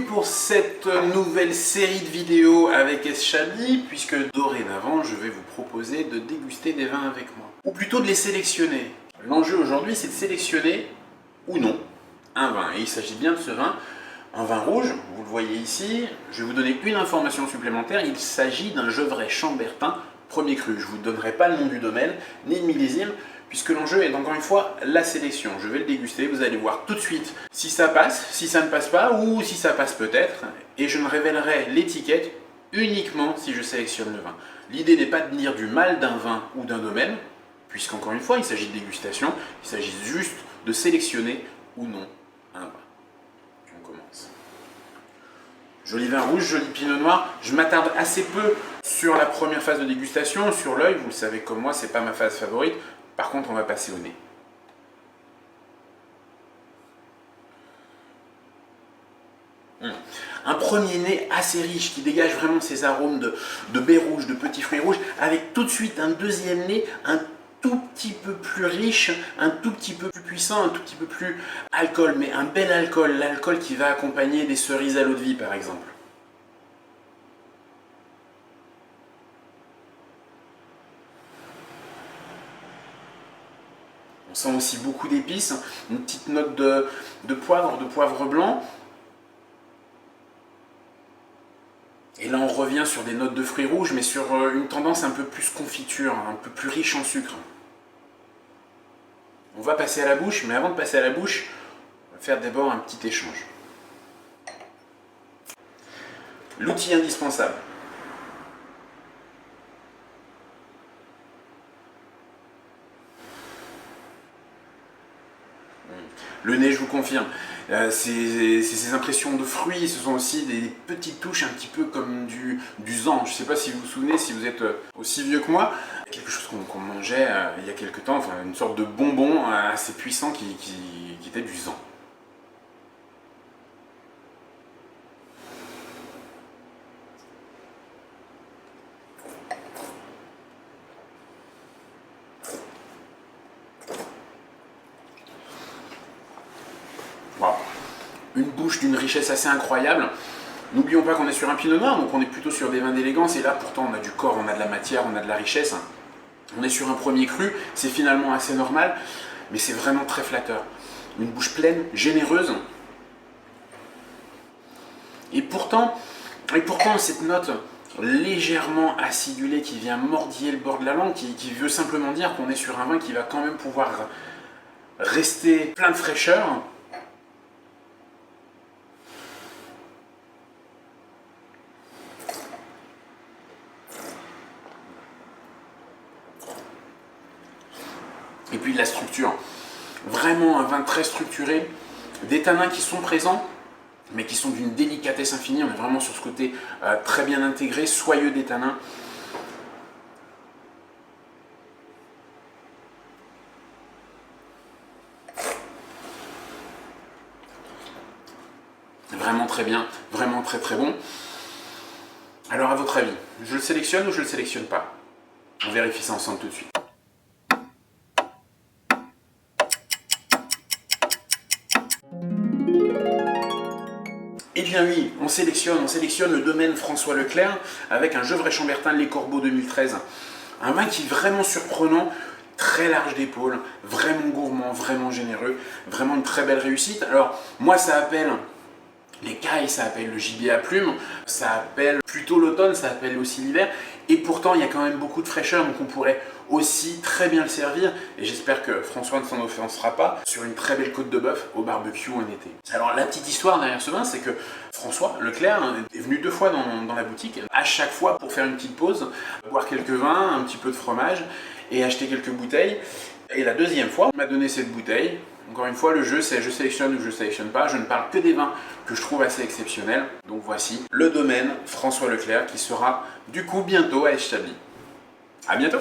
pour cette nouvelle série de vidéos avec S. Chablis, puisque dorénavant je vais vous proposer de déguster des vins avec moi. Ou plutôt de les sélectionner. L'enjeu aujourd'hui c'est de sélectionner, ou non, un vin. Et il s'agit bien de ce vin, un vin rouge, vous le voyez ici. Je vais vous donner une information supplémentaire, il s'agit d'un Gevrey Chambertin premier cru. Je ne vous donnerai pas le nom du domaine, ni le millésime, puisque l'enjeu est encore une fois la sélection. Je vais le déguster, vous allez voir tout de suite si ça passe, si ça ne passe pas, ou si ça passe peut-être, et je ne révélerai l'étiquette uniquement si je sélectionne le vin. L'idée n'est pas de dire du mal d'un vin ou d'un domaine, puisqu'encore une fois il s'agit de dégustation, il s'agit juste de sélectionner ou non un vin. On commence. Joli vin rouge, joli pinot noir. Je m'attarde assez peu sur la première phase de dégustation, sur l'œil, vous le savez comme moi, c'est pas ma phase favorite. Par contre, on va passer au nez. Un premier nez assez riche qui dégage vraiment ces arômes de baies rouges, de petits fruits rouges, avec tout de suite un deuxième nez, un tout petit peu plus riche, un tout petit peu plus puissant, un tout petit peu plus alcool, mais un bel alcool, l'alcool qui va accompagner des cerises à l'eau de vie par exemple. On sent aussi beaucoup d'épices, une petite note de poivre blanc. Et là on revient sur des notes de fruits rouges, mais sur une tendance un peu plus confiture, un peu plus riche en sucre. On va passer à la bouche, mais avant de passer à la bouche, on va faire d'abord un petit échange. L'outil indispensable. Le nez, je vous confirme, c'est ces impressions de fruits, ce sont aussi des petites touches un petit peu comme du zan. Je ne sais pas si vous vous souvenez, si vous êtes aussi vieux que moi, quelque chose qu'on mangeait il y a quelques temps, enfin, une sorte de bonbon assez puissant qui était du zan. Une bouche d'une richesse assez incroyable. N'oublions pas qu'on est sur un pinot noir, donc on est plutôt sur des vins d'élégance, et là pourtant on a du corps, on a de la matière, on a de la richesse. On est sur un premier cru, c'est finalement assez normal, mais c'est vraiment très flatteur. Une bouche pleine, généreuse. Et pourtant cette note légèrement acidulée qui vient mordiller le bord de la langue, qui veut simplement dire qu'on est sur un vin qui va quand même pouvoir rester plein de fraîcheur. Et puis la structure, vraiment un vin très structuré, des tanins qui sont présents, mais qui sont d'une délicatesse infinie. On est vraiment sur ce côté très bien intégré, soyeux des tanins. Vraiment très bien, vraiment très très bon. Alors à votre avis, je le sélectionne ou je le sélectionne pas? On vérifie ça ensemble tout de suite. Eh bien oui, on sélectionne le domaine François Leclerc avec un Gevrey Chambertin Les Corbeaux 2013. Un vin qui est vraiment surprenant, très large d'épaule, vraiment gourmand, vraiment généreux, vraiment une très belle réussite. Alors moi ça appelle les cailles, ça appelle le gibier à plumes, ça appelle plutôt l'automne, ça appelle aussi l'hiver, et pourtant il y a quand même beaucoup de fraîcheur, donc on pourrait aussi très bien le servir, et j'espère que François ne s'en offensera pas, sur une très belle côte de bœuf au barbecue en été. Alors la petite histoire derrière ce vin, c'est que François Leclerc est venu 2 fois dans la boutique, à chaque fois pour faire une petite pause, boire quelques vins, un petit peu de fromage, et acheter quelques bouteilles. Et la deuxième fois, on m'a donné cette bouteille. Encore une fois, le jeu c'est je sélectionne ou je sélectionne pas, je ne parle que des vins que je trouve assez exceptionnels. Donc voici le domaine François Leclerc qui sera du coup bientôt à S. Chablis. A bientôt!